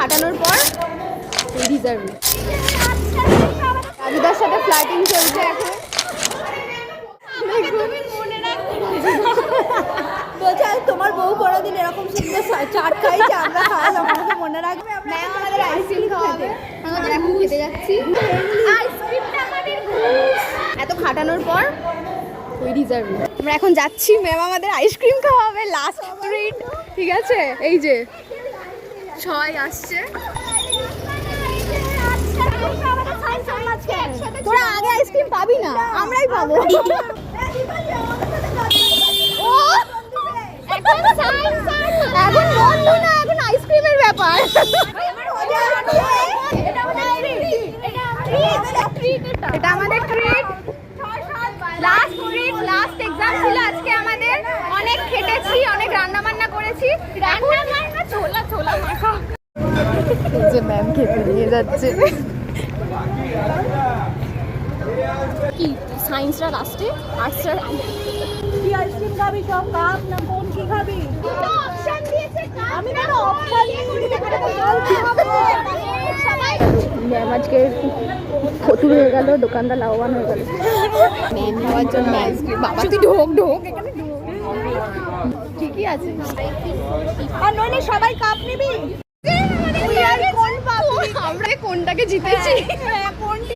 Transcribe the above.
খাটানোর পর রিজার্ভ। রাজুদার সাথে ফ্লার্টিং চলছে এখন। তোমার বউ কোনোদিন এরকম সুন্দর চাট খাইছে, আমরা খাওয়ালাম, আমাকে মনে রাখবে। ম্যাম আমাদের আইসক্রিম খাওয়াবে, আমাদের এখন খেতে যাচ্ছি। এত খাটানোর পর ওই রিজার্ভ আমরা এখন যাচ্ছি। ম্যাম আমাদের আইসক্রিম খাওয়াবে, লাস্ট ট্রিট। ঠিক আছে, এই যে ছয় আসছে। তোরা আগে আইসক্রিম পাবি না, আমরাই পাবো। এখন বন্ধু না, এখন আইসক্রিমের ব্যাপার। এটা আমাদের treat, last treat, last exam ছিল আজকে আমাদের। অনেক খেটেছি, অনেক রান্না বান্না করেছি। রান্না বান্না ছোলা ছোলা মাখা। এই যে ম্যাম খেতে নিয়ে যাচ্ছে। কি সায়েন্সরা লাস্টে, আর্টসরা কি আইসক্রিম খাবি? সব কাপ না কোন কি খাবি? অপশন দিয়েছে। আমি না অপশন ম্যাম আজকে ফতুর হয়ে গেল, দোকানদার লাভবান হয়ে গেল ম্যাম খাওয়ার জন্য আইসক্রিম। বাবা তুই ঢোক ঢোক, এখানে ঠিকই আছে। আর নইলে সবাই কাপ নিবি। আমরা কোনটাকে জিতেছি?